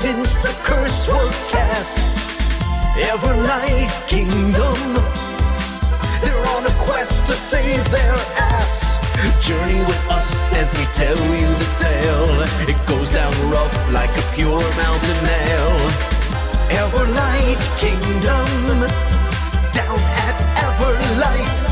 since the curse was cast. Everlight Kingdom, they're on a quest to save their ass. Journey with us as we tell you the tale. It goes down rough like a pure mountain nail. Everlight Kingdom, down at Everlight.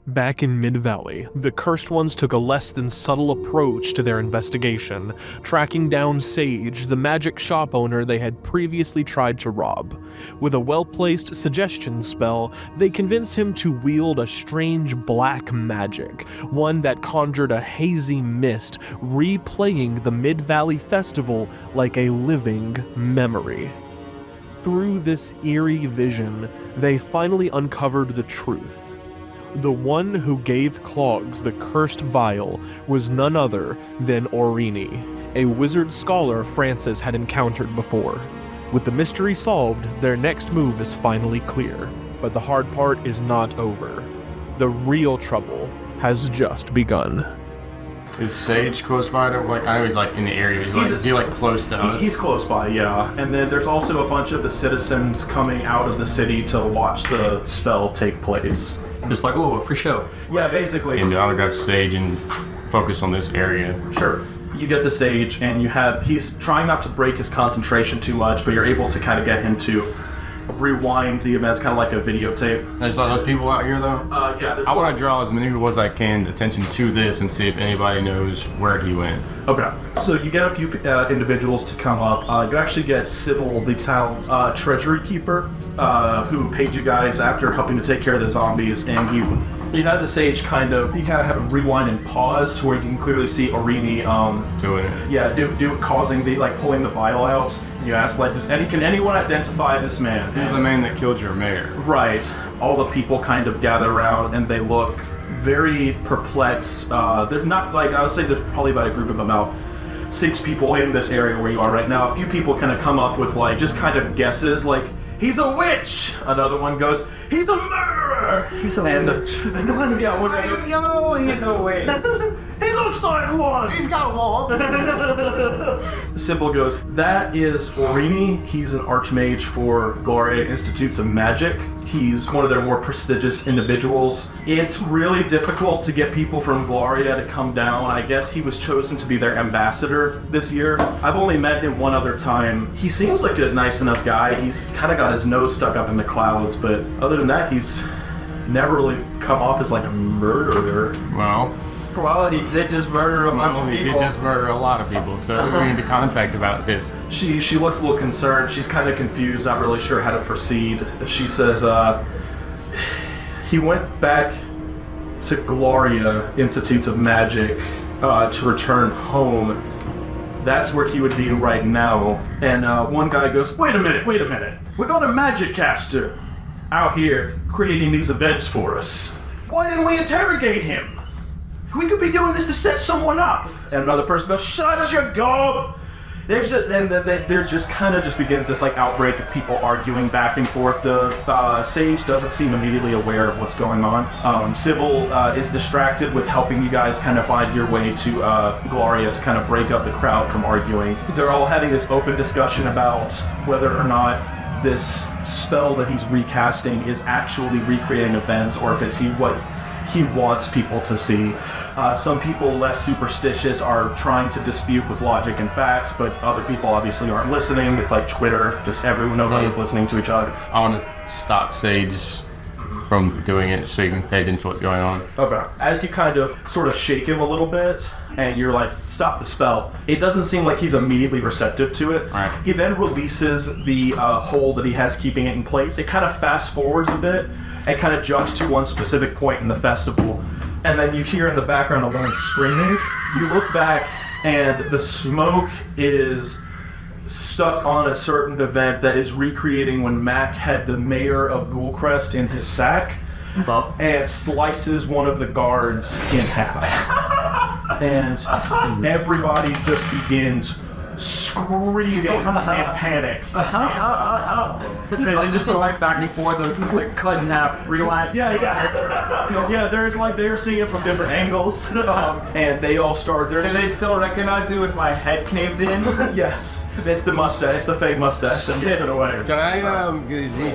Back in Mid-Valley, the Cursed Ones took a less than subtle approach to their investigation, tracking down Sage, the magic shop owner they had previously tried to rob. With a well-placed suggestion spell, they convinced him to wield a strange black magic, one that conjured a hazy mist, replaying the Mid-Valley Festival like a living memory. Through this eerie vision, they finally uncovered the truth. The one who gave Clogs the cursed vial was none other than Aureni, a wizard scholar Francis had encountered before. With the mystery solved, their next move is finally clear, but the hard part is not over. The real trouble has just begun. Is Sage close by to, like, I know he's like in the area, is he like close to us? He's close by, yeah. And then there's also a bunch of the citizens coming out of the city to watch the spell take place. Just like, oh, a free show. Yeah, basically. And I'll grab Sage and focus on this area. Sure. You get the Sage, and he's trying not to break his concentration too much, but you're able to kind of get him to rewind the events, kind of like a videotape. There's those people out here, though? Yeah. I want to draw as many people as I can attention to this and see if anybody knows where he went. Okay. So you get a few individuals to come up. You actually get Sybil, the town's treasury keeper, who paid you guys after helping to take care of the zombies, and you had the Sage kind of have a rewind and pause to where you can clearly see Aureni doing it. Yeah, causing pulling the vial out. You ask, like, can anyone identify this man? He's the man that killed your mayor. Right. All the people kind of gather around and they look very perplexed. They're not, like, I would say there's probably about a group of about 6 people in this area where you are right now. A few people kind of come up with, like, just kind of guesses, like, he's a witch! Another one goes, he's a murderer! He's a witch. One goes, Yo, he's a witch. he looks like one! He's got a wall. Sybil goes, that is Aureni. He's an archmage for Gloria Institutes of Magic. He's one of their more prestigious individuals. It's really difficult to get people from Gloria to come down. I guess he was chosen to be their ambassador this year. I've only met him one other time. He seems like a nice enough guy. He's kind of got his nose stuck up in the clouds, but other than that, he's never really come off as like a murderer. Well, he did just murder a bunch of people. He did just murder a lot of people, so we need to contact about this. She looks a little concerned. She's kind of confused, not really sure how to proceed. She says, he went back to Gloria Institutes of Magic to return home. That's where he would be right now. And one guy goes, wait a minute. We got a magic caster out here creating these events for us. Why didn't we interrogate him? We could be doing this to set someone up. And another person goes, shut your gob! There just kind of begins this like outbreak of people arguing back and forth. The Sage doesn't seem immediately aware of what's going on. Sybil is distracted with helping you guys kind of find your way to Gloria to kind of break up the crowd from arguing. They're all having this open discussion about whether or not this spell that he's recasting is actually recreating events, or if it's what he wants people to see. Some people less superstitious are trying to dispute with logic and facts, but other people obviously aren't listening. It's like Twitter, just nobody's listening to each other. I want to stop Sage from doing it so you can pay attention to what's going on. Okay. As you kind of sort of shake him a little bit, and you're like, stop the spell, it doesn't seem like he's immediately receptive to it. Right. He then releases the hold that he has keeping it in place. It kind of fast forwards a bit and kind of jumps to one specific point in the festival. And then you hear in the background a woman screaming. You look back and the smoke is stuck on a certain event that is recreating when Mac had the mayor of Ghoulcrest in his sack and slices one of the guards in half. And everybody just begins screaming in panic. They just go like back and forth, like cut in half, rewind. Yeah. They're seeing it from different angles, and they all start. Do they still recognize me with my head caved in? Yes, it's the mustache, the fake mustache that gives it away. Can I,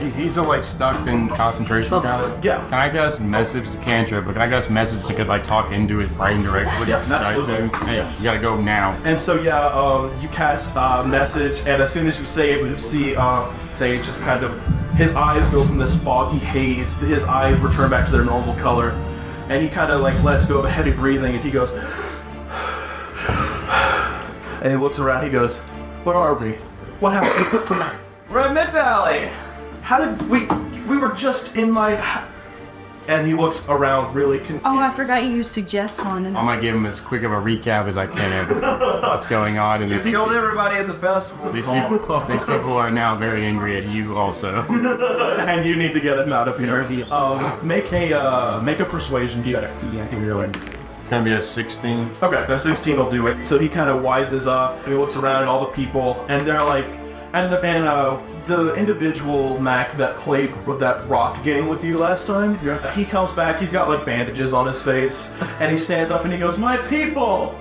he's so like stuck in concentration kind of? Yeah. Can I just message the cantrip, but can I just message to could like talk into his brain directly? Yeah, absolutely. Hey, you gotta go now. And so you cast message, and as soon as you say it, you see Sage just kind of, his eyes go from this foggy haze, his eyes return back to their normal color, and he kind of like lets go of a heavy breathing, and he goes, and he looks around, he goes, where are we? What happened? We're at Mid Valley. How did we were just in my, and he looks around really confused. Oh, I forgot you used suggest on. I'm gonna give him as quick of a recap as I can of what's going on. And Killed everybody at the festival. these people are now very angry at you also. And you need to get us out of here. Make a persuasion check. It's gonna be a 16. Okay, that 16 will do it. So he kind of wises up, and he looks around at all the people, and they're like, the individual Mac that played with that rock game with you last time, he comes back, he's got like bandages on his face, and he stands up and he goes, my people,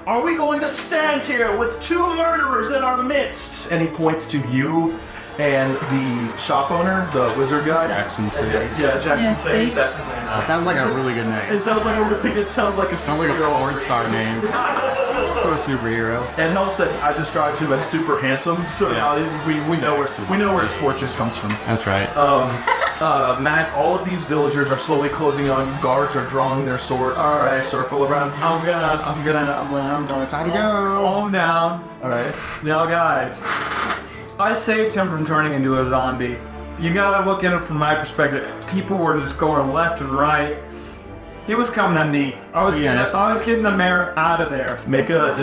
are we going to stand here with 2 murderers in our midst? And he points to you and the shop owner, the wizard guy. Jackson Sage. Yeah, Jackson Yeah, Sage, Sage. that's his name. That sounds like a really good name. It sounds like a Sounds like a porn star name for a superhero. And notice that I described him as super handsome, so now we know where his fortune comes from. That's right. Mac, all of these villagers are slowly closing on you. Guards are drawing their swords. All right, circle around. I'm going Time to go. calm down. All right. Now, guys, I saved him from turning into a zombie. You gotta look at it from my perspective. People were just going left and right. He was coming at me. I was getting the mayor out of there. Make a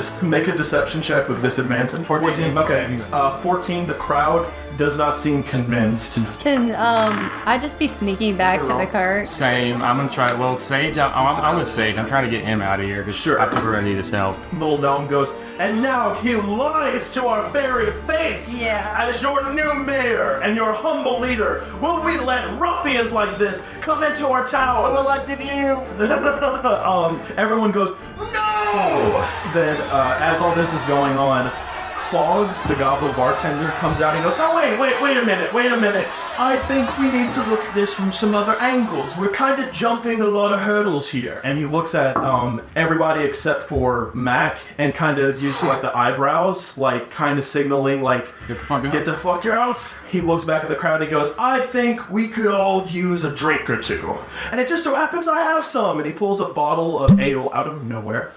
deception check with disadvantage. 14. Okay. 14. The crowd does not seem convinced. Can I just be sneaking back to the cart? Same. I'm gonna try. Well, Sage. I'm with Sage. I'm trying to get him out of here because Sure. I think we're gonna need his help. Little gnome goes, and now he lies to our very face. Yeah. As your new mayor and your humble leader, will we let ruffians like this come into our town? Who elected you? Everyone goes, no! Then, as all this is going on, Clogs, the goblin bartender, comes out and goes, oh, wait a minute. I think we need to look at this from some other angles. We're kind of jumping a lot of hurdles here. And he looks at everybody except for Mac and kind of uses like the eyebrows, like kind of signaling like, get the fuck out. He looks back at the crowd and he goes, I think we could all use a drink or two. And it just so happens I have some. And he pulls a bottle of ale out of nowhere.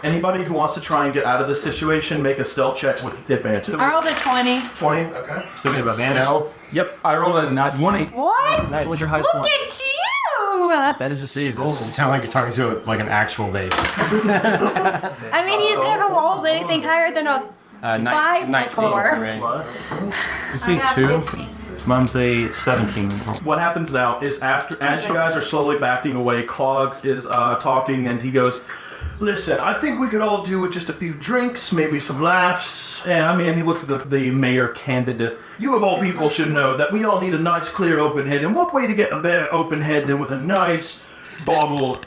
Anybody who wants to try and get out of this situation, make a stealth check with advantage. I rolled a 20. 20? Okay. So we have stealth. Yep. I rolled a nat 20. What? What's your highest Look one? at you! That is just Jesus. It sounds like you're talking to like an actual baby. I mean, he's never rolled anything higher than a 5 before. Right. You see 2? Mine's a 17. What happens now is as you guys are slowly backing away, Clogs is talking and he goes, listen, I think we could all do with just a few drinks, maybe some laughs. Yeah, I mean, he looks at the mayor candidate. You of all people should know that we all need a nice clear open head. And what way to get a better open head than with a nice bottle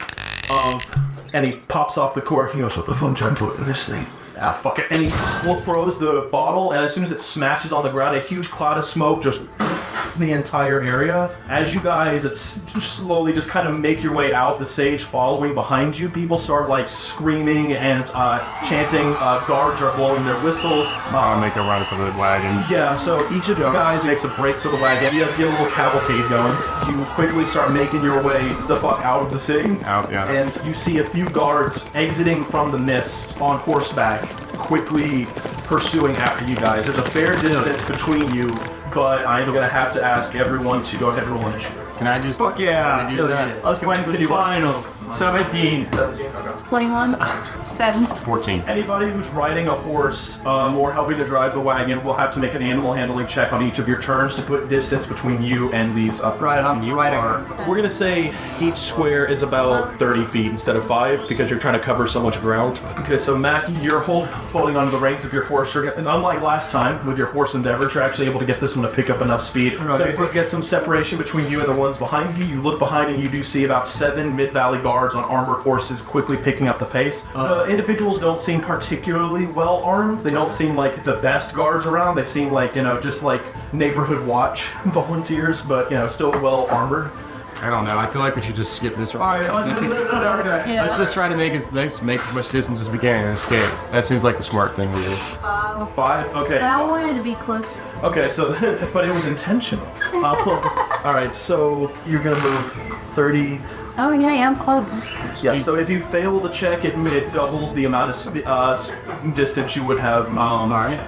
of... And he pops off the cork. He goes, what the fun trying to put in this thing? Ah, fuck it. And he throws the bottle, and as soon as it smashes on the ground, a huge cloud of smoke just the entire area. As you guys slowly just kind of make your way out, the sage following behind you, people start like screaming and chanting. Guards are blowing their whistles. I'll make a run for the wagon. Yeah, so each of you guys makes a break for the wagon. You get a little cavalcade going. You quickly start making your way the fuck out of the city. Out, yeah. And you see a few guards exiting from the mist on horseback, quickly pursuing after you guys. There's a fair distance between you, but I'm going to have to ask everyone to go ahead and roll initiative. Can I just? Fuck yeah. Can I do that? Let's go ahead and final. 17. 17, okay. 21. 7. 14. Anybody who's riding a horse or helping to drive the wagon will have to make an animal handling check on each of your turns to put distance between you and these Right on. You ride a We're gonna say each square is about 30 feet instead of 5 because you're trying to cover so much ground. Okay, so Mac, you're holding onto the reins of your horse. And unlike last time with your horse endeavors, you're actually able to get this one to pick up enough speed. So you get some separation between you and the ones behind you. You look behind and you do see about 7 mid-valley guards on armored horses quickly picking up the pace. Individuals don't seem particularly well armed. They don't seem like the best guards around. They seem like, just like neighborhood watch volunteers, but, still well armored. I don't know. I feel like we should just skip this. Alright, Let's just try to make as much distance as we can and escape. That seems like the smart thing to do. 5? Okay. But I wanted to be close. Okay, so, but it was intentional. Alright, so you're gonna move 30. Oh, yeah, I'm close. Yeah, so if you fail the check, it doubles the amount of distance you would have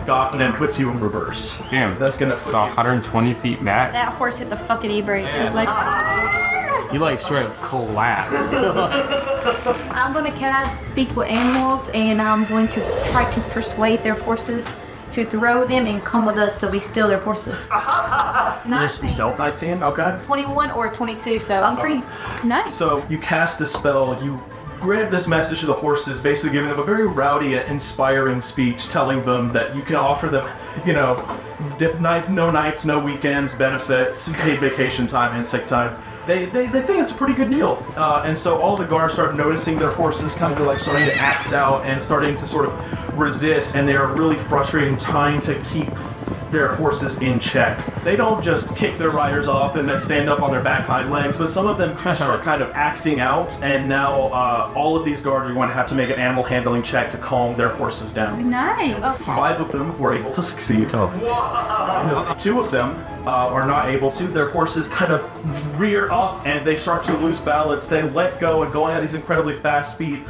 gotten and puts you in reverse. Damn. That's gonna So 120 feet back. That horse hit the fucking e-brake. It was like, You like straight up collapsed. I'm going to cast Speak with Animals, and I'm going to try to persuade their horses to throw them and come with us so we steal their horses. Just yourself. 19, okay. 21 or 22, so I'm pretty nice. So you cast the spell, you grant this message to the horses, basically giving them a very rowdy and inspiring speech, telling them that you can offer them, no nights, no weekends, benefits, paid vacation time, and sick time. They think it's a pretty good deal. And so all the guards start noticing their horses kind of like starting to act out and starting to sort of resist, and they're really frustrated and trying to keep their horses in check. They don't just kick their riders off and then stand up on their back hind legs, but some of them start kind of acting out, and now all of these guards are going to have to make an animal handling check to calm their horses down. Nice. 5 of them were able to succeed. 2 of them are not able to. Their horses kind of rear up and they start to lose balance. They let go and going at these incredibly fast speed.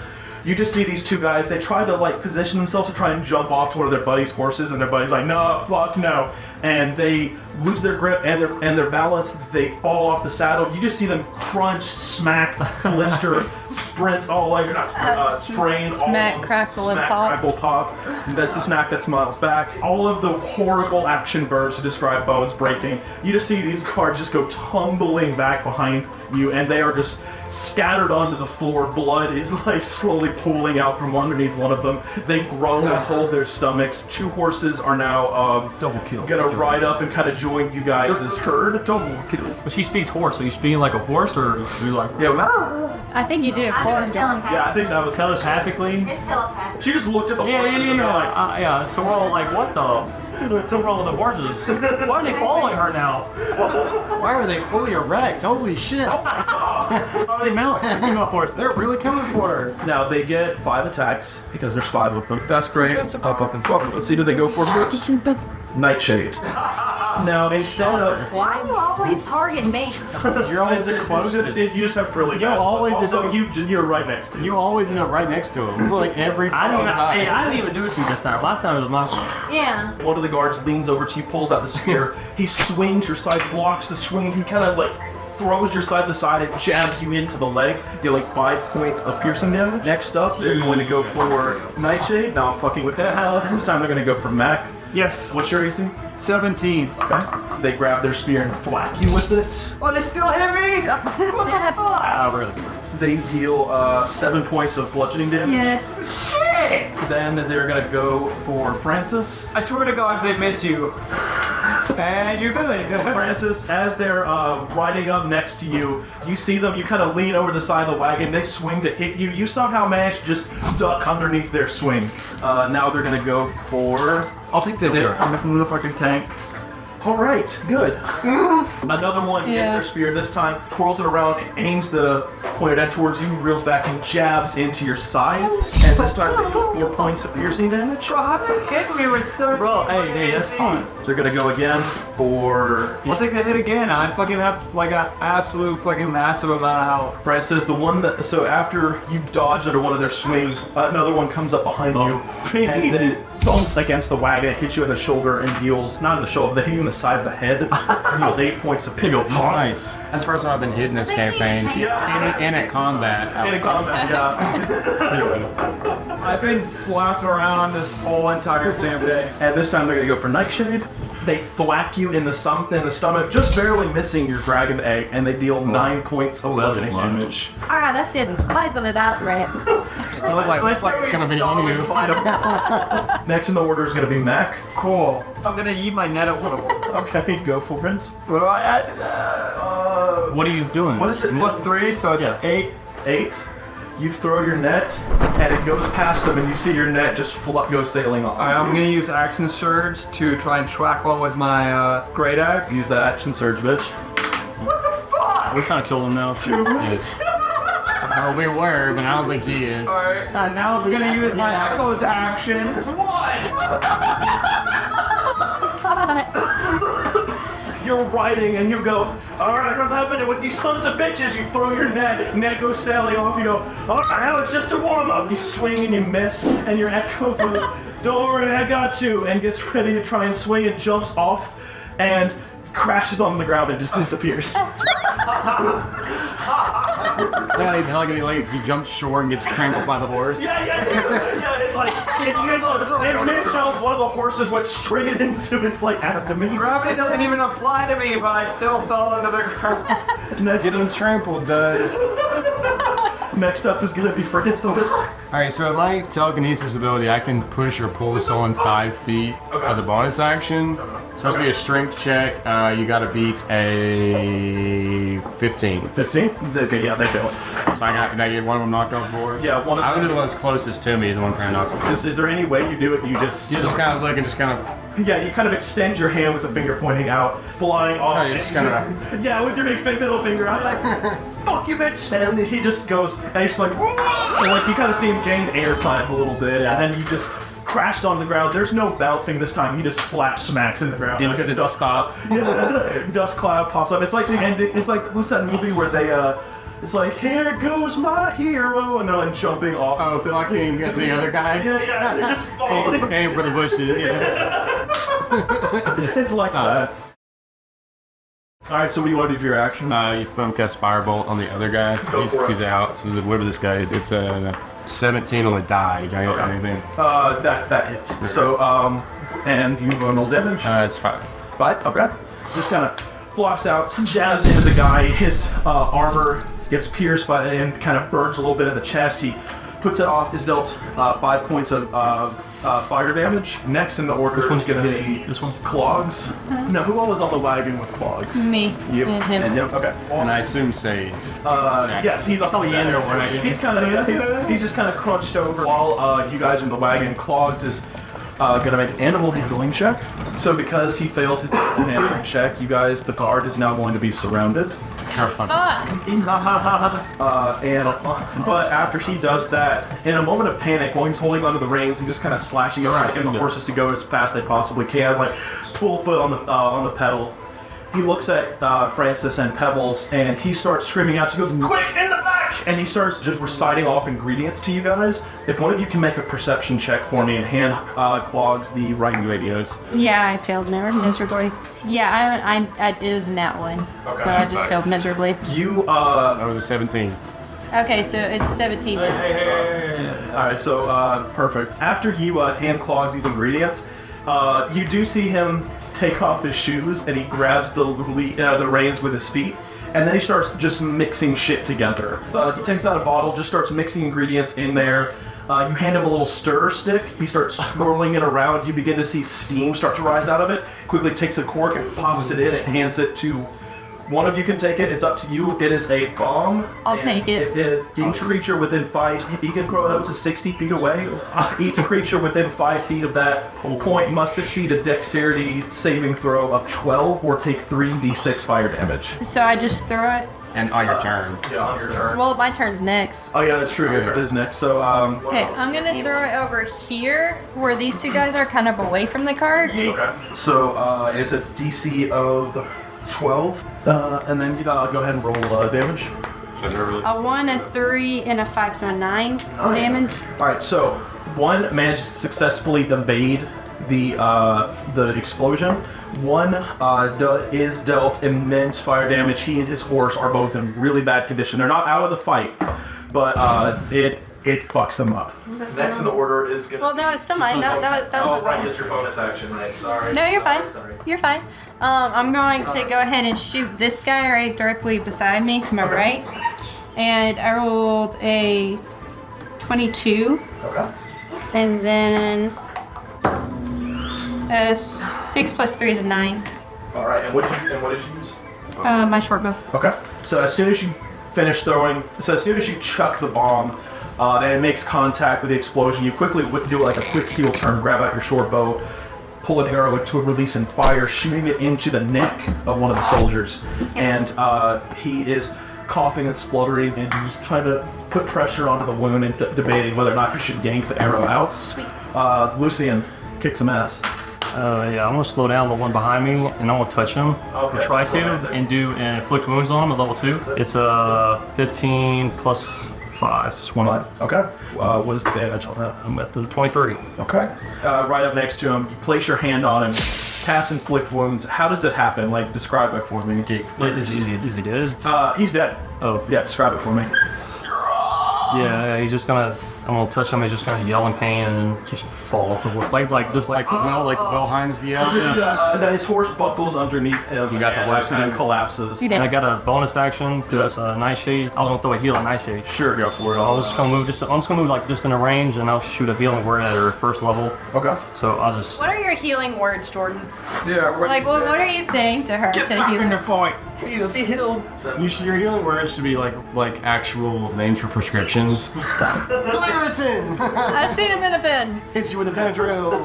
You just see these 2 guys, they try to position themselves to try and jump off to one of their buddies' horses, and their buddy's like, no, fuck no. And they lose their grip and their balance, they fall off the saddle. You just see them crunch, smack, blister, sprint, all like, sprain, smack, crackle, and pop. Crackle, pop. That's the snack that smiles back. All of the horrible action verbs to describe bones breaking. You just see these guards just go tumbling back behind you, and they are just scattered onto the floor. Blood is slowly pooling out from underneath one of them. They groan and hold their stomachs. 2 horses are now Double kill. gonna ride up and kind of join you guys as herd. Double kill. But she speaks horse, so you speaking like a horse, or you like? Yeah, I think you did it for him. I think that was Telepathically? It's telepathic. She just looked at the horses. Yeah. So we're all like, what the? What's wrong with the horses? Why are they following her now? Why are they fully erect? Holy shit. How are they mounting? Horse. They're really coming for her. Now they get 5 attacks because there's 5 of them. That's great. Up and fuck. Let's see, do they go for Nightshade. Now instead of Why are you always targeting me? You're always the closest. you just have really You always also, end up- you're right next to You always end up right next to him. Like every fucking time. Hey, I didn't even do it to you this time. Last time it was my fault. Yeah. One of the guards leans over to you, pulls out the spear. He swings your side, blocks the swing. He kind of throws your side to side and jabs you into the leg. Deal 5 points of piercing damage. Next up, they're going to go for Nightshade. Now I'm fucking with that. This time they're going to go for Mac. Yes. What's your AC? 17. Okay. They grab their spear and thwack you with it. Oh, they still hit me? What the fuck? Really? They deal 7 points of bludgeoning damage. Yes. Shit! Then as they're gonna go for Francis. I swear to God, if they miss you. And you're feeling good. Francis, as they're riding up next to you, you see them, you kind of lean over the side of the wagon, they swing to hit you. You somehow manage to just duck underneath their swing. Now they're gonna go for... I'll take the hit. I'm making the fucking tank. All right, good. Another one gets their spear this time, twirls it around, aims the pointed end towards you, reels back and jabs into your side. And this time they do 4 points of piercing damage. Bro, how did you hit me with so... Bro, hey, that's fine. So they're gonna go again for... I'll take that hit again. I fucking have like an absolute fucking massive amount of health. Francis, the one that... So after you dodge under one of their swings, another one comes up behind you. And then it thumps against the wagon, hits you in the shoulder and deals... Not in the shoulder, they hit you in the side of the head. With 8 points of piggle. Nice. That's the first time I've been hit in this campaign. Yeah. And at combat. In combat, yeah. I've been slapped around this whole entire damn day. And this time they're gonna go for Nightshade. They thwack you in the stomach, just barely missing your dragon egg, and they deal 9 points of bludgeoning damage. Alright, that's it. Spice on it out, right? Looks like it's gonna be on you. Next in the order is gonna be Mac. Cool. I'm gonna eat my net a little. Okay, go for Prince. What do I add to that? What are you doing? What is it? Plus 3, so it's 8. 8. You throw your net, and it goes past them, and you see your net just go sailing off. I'm gonna use action surge to try and track one with my great axe. Use that action surge, bitch. What the fuck? We're trying to kill him now. Yes. Oh, we were, but I don't think he is. Alright, now I'm gonna use my echo's actions. You're riding, and you go, alright, I'm having it with you sons of bitches. You throw your net goes sailing off. You go, alright, now it's just a warm-up. You swing and you miss, and your echo goes, don't worry, I got you, and gets ready to try and swing and jumps off, and crashes on the ground and just disappears. Yeah, he's not gonna be late. He jumps shore and gets trampled by the horse. Yeah, it's like, in mid-jump, one of the horses went straight into his, abdomen. Gravity doesn't even apply to me, but I still fell into the ground. Getting trampled does. Next up is gonna be Francis. Alright, so with my telekinesis ability, I can push or pull someone 5 feet as a bonus action. It's supposed to be a strength check. You gotta beat a 15. 15? Okay, yeah, they do. So can I get one of them knocked off board? Yeah, one of them. I would do the one that's closest to me is the one trying to knock off. Is there any way you do it? You just kind of look and just kind of... Yeah, you kind of extend your hand with the finger pointing out, flying off. Oh, you just kind of... Yeah, with your big middle finger out, fuck you, bitch! And he just goes, and he's just like, and you kind of see him gain airtime a little bit, and then he just crashed on the ground. There's no bouncing this time. He just flat smacks in the ground. Instant like a dust stop. Yeah, dust cloud pops up. It's like the ending. It's like, what's that movie where they it's like, here goes my hero, and they're like jumping off. Oh, fucking the other guy? Yeah, they're just falling. Aim for the bushes, yeah. It's like that. Alright, so what do you want to do for your action? You foam cast Firebolt on the other guy, so he's out. So whatever this guy, it's a 17 on the die. Do I get anything? That hits. So, and you roll damage? It's 5. 5? Okay. Just kind of flocks out, jabs into the guy. His armor gets pierced by it and kind of burns a little bit of the chest. He puts it off, is dealt 5 points of fire damage. Next in the order is going to be this one? Clogs. No, who all is on the wagon with Clogs? Me. You. And him. And him? Okay. And I assume Sage. Yes, he's on the end. right? He's kind of he's just kind of crunched over while you guys in the wagon. Clogs is gonna make an animal handling check. So because he failed his animal handling check, you guys, the guard is now going to be surrounded. Fuck. But after he does that, in a moment of panic, while he's holding onto the reins and just kind of slashing around, getting the horses to go as fast as they possibly can, like full foot on the pedal. He looks at Francis and Pebbles, and he starts screaming out. He goes, "Quick, in the back!" And he starts just reciting off ingredients to you guys. If one of you can make a perception check for me and hand Clogs the writing radios. Yeah, I failed miserably. Yeah, it was in that one. Okay. So I just failed miserably. You, That was a 17. Okay, so it's 17 now. Alright, so, perfect. After you hand Clogs these ingredients, you do see him take off his shoes, and he grabs the reins with his feet, and then he starts just mixing shit together. He takes out a bottle, just starts mixing ingredients in there. You hand him a little stir stick. He starts swirling it around. You begin to see steam start to rise out of it. Quickly takes a cork and pops it in and hands it to one of you. Can take it. It's up to you. It is a bomb. I'll take it. Each creature within 5, you can throw it up to 60 feet away. Each creature within 5 feet of that point must succeed a dexterity saving throw of 12 or take 3d6 fire damage. So I just throw it. And on your turn. Yeah, on your turn. Well, my turn's next. Oh yeah, that's true. It is next. So Okay, I'm gonna throw it over here where these two guys are, kind of away from the card. okay. So it's a DC of 12, and then go ahead and roll damage. A 1, a 3, and a 5, so a 9 damage. All right. So one manages to successfully evade the explosion. One is dealt immense fire damage. He and his horse are both in really bad condition. They're not out of the fight, but it fucks them up. Next in the order is gonna. Well, no, it's still mine. That was Oh, my right, bonus. it's your bonus action, right? Sorry. No, you're fine. Sorry. You're fine. I'm going to go ahead and shoot this guy right directly beside me to my right. And I rolled a 22. Okay. And then 6 plus 3 is a 9. All right. And what did you use? My short bow. Okay. So as soon as you finish throwing, as soon as you chuck the bomb, and it makes contact with the explosion, you quickly do like a quick heel turn, grab out your short bow, pull an arrow to a release and fire, shooting it into the neck of one of the soldiers. And he is coughing and spluttering, and he's trying to put pressure onto the wound and debating whether or not he should yank the arrow out. Sweet. Lucian kicks some ass. Yeah, I'm gonna slow down the one behind me, and I'm gonna touch him. Okay. And try to, and do and inflict wounds on him at level 2. It's 15 plus 5. It's just one. Okay. What is the damage on that? I'm at the 23. Okay. Right up next to him, you place your hand on him, cast inflict wounds. How does it happen? Like, describe it for me. Is he dead? He's dead. Oh. Yeah, describe it for me. Yeah, he's just gonna. I'm gonna touch him. He's just gonna yell in pain and just fall off the wood, like Wilhelm's yell. And then his horse buckles underneath him. You got the horse and too? collapses. You did. And I got a bonus action because Nightshade. I was gonna throw a heal at Nightshade. Sure, go for it. I was just gonna move. I'm just gonna move like just in a range, and I'll shoot a healing word at her first level. Okay. So I'll just. What are your healing words, Jordan? Yeah, Like, what are you saying to her to heal her? fight. Your healing words should be like actual names for prescriptions. Claritin. Acetaminophen. Hit you with a Benadryl.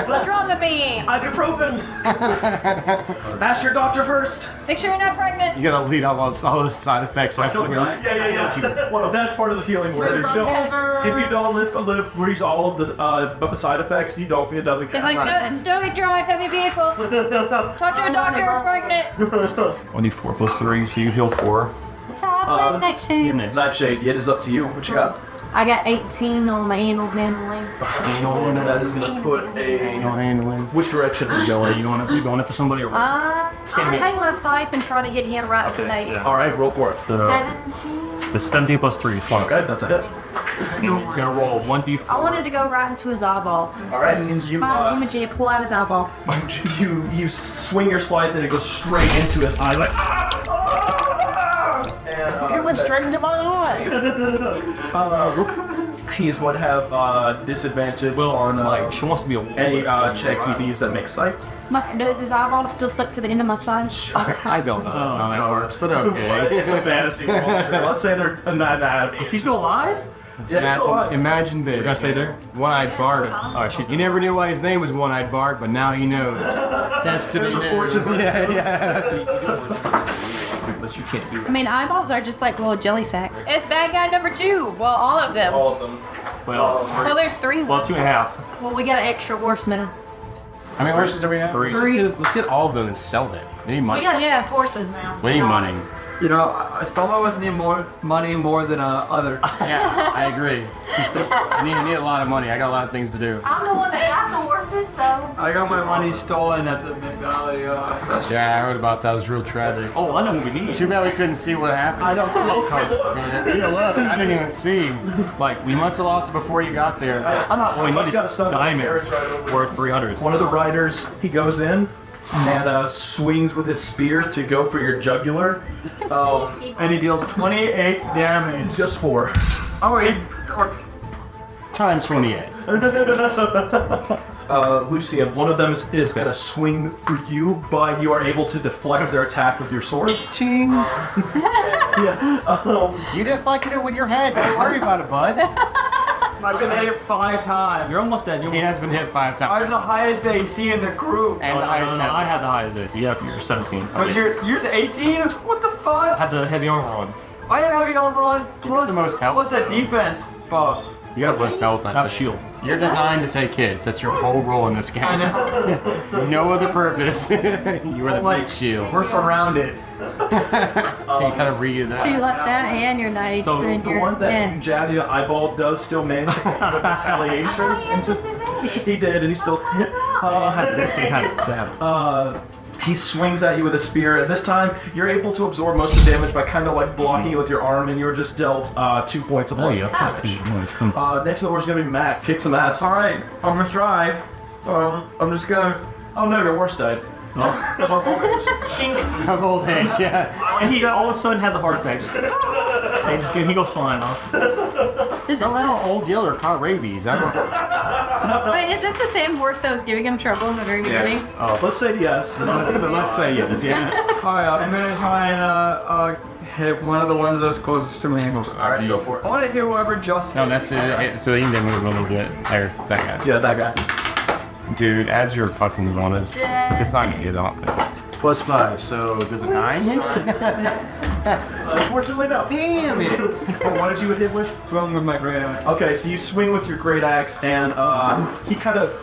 What's wrong with me? Ibuprofen. Ask your doctor first. Make sure you're not pregnant. You gotta lead up on all the side effects after. Yeah. Well, that's part of the healing word. If you don't reach all of the side effects, it doesn't It's count. like, don't drive heavy vehicles. Talk to a doctor if pregnant. 24 plus 3, so you heal 4. Top left next shade. Nightshade, it is up to you. What you got? I got 18 on my anal handling. That is going to put a... handling. Which direction are you going? You going in for somebody or what? I'm gonna take my scythe and try to get him right in the face. yeah. All right, roll for it. 17. The 17 plus 3 is 20. Okay, that's a hit. You're gonna roll 1d4. I wanted to go right into his eyeball. All right, and you Find imaging and pull out his eyeball. you swing your scythe and it goes straight into his eye. Like, It went straight into my eye. he's going to have disadvantage on she wants to be a any checks he needs that make sight. Does his eyeball still stuck to the end of my side? I don't know that's how that works, but okay. It's a fantasy monster. Let's say they're not. Is he still alive? Imagine this. We're gonna stay there? One-eyed bard. You never knew why his name was One-eyed Bard, but now he knows. Destiny. But you can't do I mean, eyeballs are just like little jelly sacks. It's bad guy number 2. Well, all of them. All of them. Well, Well, there's 3. well, 2.5. Well, we got an extra horseman. How many horses do we have? 3. Let's get all of them and sell them. We need money. We got yes horses now. We need money. You know, Stoma was need more money more than other. Yeah, I agree. I need a lot of money. I got a lot of things to do. I'm the one that got the horses, so. I got my money stolen at the Mid-Valley. Yeah, I heard about that. It was real tragic. Oh, I know what we need. Too bad we couldn't see what happened. I don't know. I didn't even see. Like, we must have lost it before you got there. I'm not. Well, we He's need got a stun diamonds worth 300. One of the riders, he goes in and swings with his spear to go for your jugular. And he deals 28 damage. Just 4. Oh wait. Times 28. Lucian, one of them is going to swing for you, but you are able to deflect their attack with your sword. Ting. Yeah. You deflected it with your head. Don't worry about it, bud. I've been hit 5 times. You're almost dead. He has been hit 5 I times. have the highest AC in the group. And the highest I had the highest AC. Yeah, you're 17. Was yours 18? What the I fuck? had the heavy armor on. I am having on run plus the most health. plus a defense buff. You got a blessed health. I have a shield. You're designed to take hits. That's your whole role in this game. I know. No other purpose. You are the Like, big shield. we're surrounded. So you kind of read it So you out. lost that and your 90. So and The your, one that yeah. jabbed you in the eyeball does still manage to get retaliation. Oh, yeah, And just, disadvantage. he did, and he still hit. He swings at you with a spear, and this time you're able to absorb most of the damage by kind of like blocking it with your arm, and you're just dealt 2 points of damage. Next over is going to be Matt. Kick some ass. Alright, I'm gonna try. I'm just gonna. Oh no, your horse died. Of old age, yeah. And he all of a sudden has a heart attack. He goes flying off. Is this, Somehow old Yeller caught rabies. I don't. wait, is this the same horse that was giving him trouble in the very beginning? Let's say yes. Let's say yes, yeah. Alright, I'm gonna try and hit one of the ones that's closest to me. Alright, go for it. I want to hit whoever just. No, that's it. So you can move a little bit. There, that guy. Yeah, that guy. Dude, add your fucking bonus. It's not gonna get off. +5, so does a 9 hit? Unfortunately, no. Damn it! What did you hit with? Swung with my great axe. Okay, so you swing with your great axe, and he kind of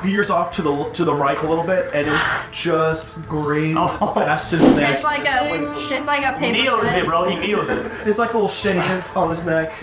veers off to the right a little bit, and it just grazed past his neck. It's like a paper Kneels cut. it, bro. He kneels it. It's like a little shave on his neck.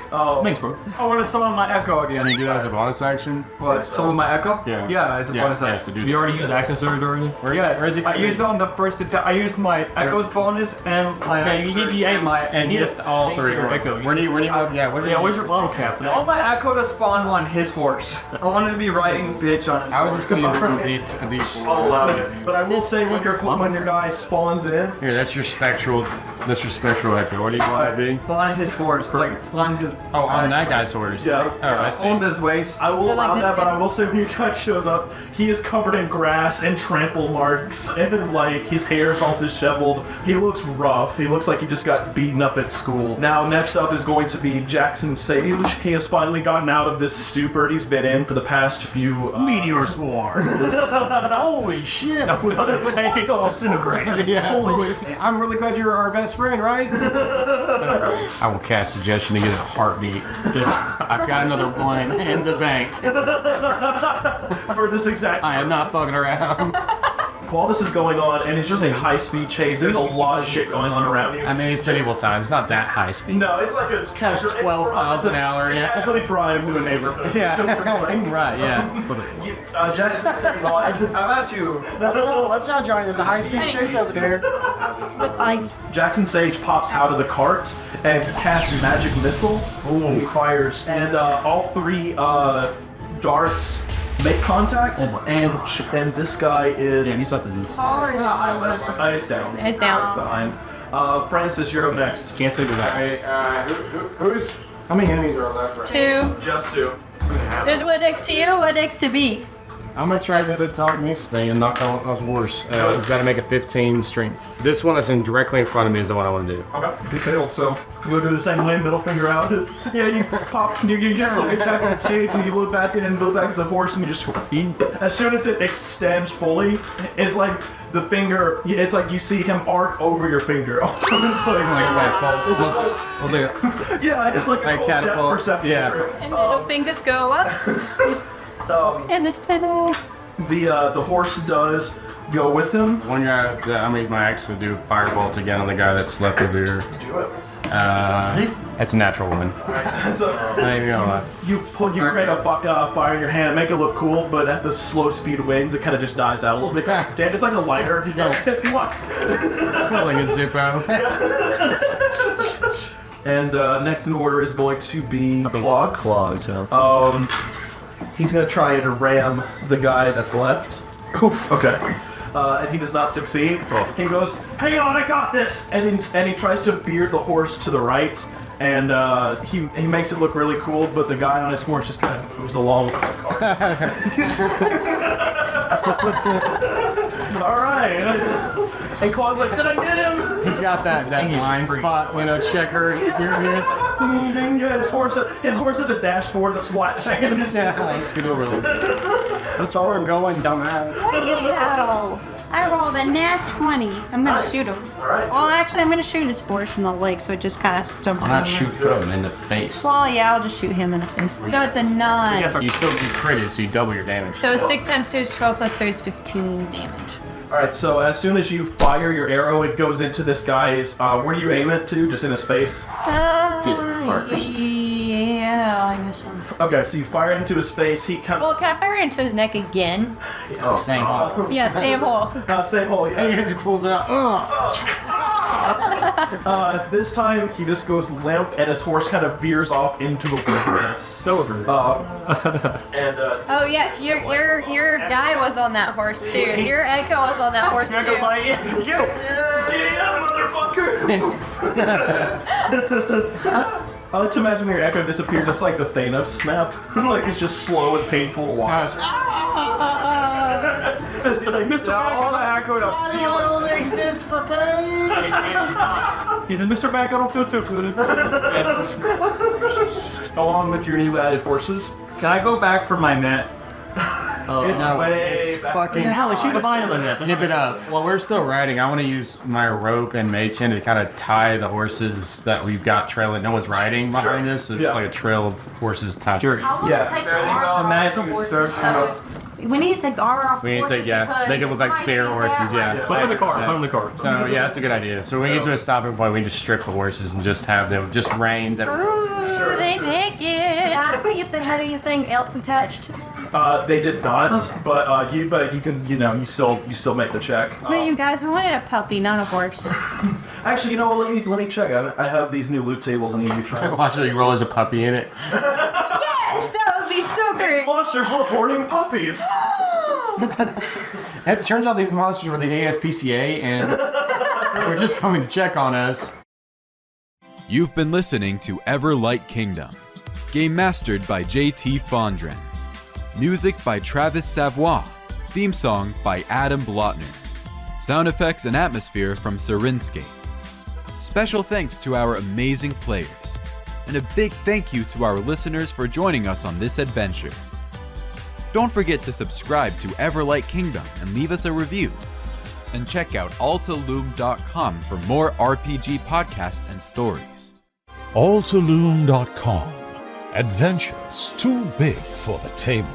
Thanks, bro. I want to summon my echo Can again. you do that as a bonus action? What? Summon my echo? Yeah. Yeah, it's a bonus Yeah, action. so do You that. already used action surge already? Where is it? I used it on the first attack. I used my echo's bonus and my. Okay, he ate my. And missed all 3. Echo. Where do you yeah, what do you Yeah, where's your bottle cap? I want my echo to spawn on his horse. I want him to be riding bitch on his I was horse. just gonna use a D4. I'll allow it. But I will say when your guy spawns in, Here, that's your spectral echo. What do you want to be? On his horse, like on his. Oh, on that guy's horse. Yeah. Oh, I see. On his waist. I will So, like, allow this that, but guy- I will say when your guy shows up, he is covered in grass and trample marks, and like his hair is all disheveled. He looks rough. He looks like he just got beaten up at school. Now, next up is going to be Jackson Sage. He has finally gotten out of this stupor he's been in for the past few. Meteor swarm. Holy shit. Disintegrate. Yeah. I'm really glad you're our best friend, right? I will cast suggestion to get a heartbeat. I've got another one in the bank. For this exact. I am not fucking around. While this is going on, and it's just a high-speed chase, there's a lot of shit going on around you. I mean, it's medieval times. It's not that high speed. No, it's like a. It's like 12 miles an hour, yeah. Actually, drive to a neighborhood. Yeah. Right, yeah. Jackson Sage. How about you? Let's not join. There's a high speed chase over there. But like, Jackson Sage pops out of the cart and casts magic missile. He fires, and all 3 darts make contact. And this guy is. Yeah, he's about to do. It's down. it's down. It's behind. Francis, you're up next. Can't say that. Hey, who's? How many enemies are left? Right? 2. Just 2. There's one next to you, one next to me. I'm gonna try the telekinesis thing and knock out those horse. It's got to make a 15 strength. This one that's directly in front of me is the one I want to do. Okay. You failed, so you go do the same way, middle finger out. Yeah, you pop, you just look at Jackson Sage, and you look back in and look back at the horse, and you just. As soon as it extends fully, it's like the finger. It's like you see him arc over your finger. It's like, yeah, it's like a cool depth catapult, perception yeah. trick. And middle fingers go up. And it's today. The horse does go with him. One guy, I'm gonna use my axe to do firebolt again on the guy that's left over here. That's a natural one. So I ain't gonna lie. you create a fire in your hand, make it look cool, but at the slow speed of winds, it kind of just dies out a little bit. Dan, it's like a lighter. What? Like a Zippo. And next in order is going to be Clogs. Clogs, yeah. He's going to try and ram the guy that's left. Poof. Okay. And he does not succeed. He goes, "Hang on, I got this!" And he tries to veer the horse to the right, and he makes it look really cool, but the guy on his horse just kind of moves along with the car. All right. And Claude's like, "Did I get him?" He's got that blind spot, checker. Ding, ding. Yeah, his horse has a dashboard that's flashing. Yeah, scoot over a little bit. That's where we're going, dumbass. Wow. I rolled a nat 20. I'm gonna shoot him. Alright. Well, actually, I'm gonna shoot his horse in the leg, so it just kind of stumbled. Why not shoot him in the face? Well, yeah, I'll just shoot him in the face. So it's a 9. You still get critted, so you double your damage. So 6 times 2 is 12 plus 3 is 15 damage. Alright, so as soon as you fire your arrow, it goes into this guy's. Where do you aim it to? Just in his face? Did it first. Yeah, I guess so. Okay, so you fire into his face. He kind Well, can I fire into his neck again? Same hole. Yeah, same hole. same hole. Yeah. As he pulls it out. This time he just goes limp, and his horse kind of veers off into the wilderness. Oh yeah, your guy was on that horse too. Your Echo was on that horse Echo's too. like, you. I like to imagine your Echo disappear just like the Thanos snap. Like it's just slow and painful to watch. Mr. All the Echo don't feel it. Only exists for pain. He said, Mr. Mac, I don't feel too good. Along with your new added horses. Can I go back for my net? It's No, way it's back. fucking. Hell, shoot the vinyl in it. Nip it up. While we're still riding, I want to use my rope and mage hand to kind of tie the horses that we've got trailing. No one's riding behind us, so it's Yeah. like a trail of horses tied. Sure. I want Yeah. to take the There you armor go. off Imagine the you horses. start- We need to take the armor off. We need to horses take, yeah, because make it look if like somebody their sees horses, that, yeah. like, Put them in the car. Put them in the car. So yeah, that's a good idea. So when we get to a stopping point, we can just strip the horses and just have them just reins. Ooh, they naked. How do you think else attached? They did not, but you can you still make the check. But you guys, we wanted a puppy, not a horse. Actually, let me check. I have these new loot tables. I need you to try. Watch it, you roll as a puppy in it. Yes, that would be so great. Monsters reporting puppies. It turns out these monsters were the ASPCA, and they're just coming to check on us. You've been listening to Everlight Kingdom. Game mastered by JT Fondren. Music by Travis Savoy. Theme song by Adam Blotner. Sound effects and atmosphere from Serinscape. Special thanks to our amazing players. And a big thank you to our listeners for joining us on this adventure. Don't forget to subscribe to Everlight Kingdom and leave us a review. And check out altaloom.com for more RPG podcasts and stories. Altaloom.com. Adventures too big for the table.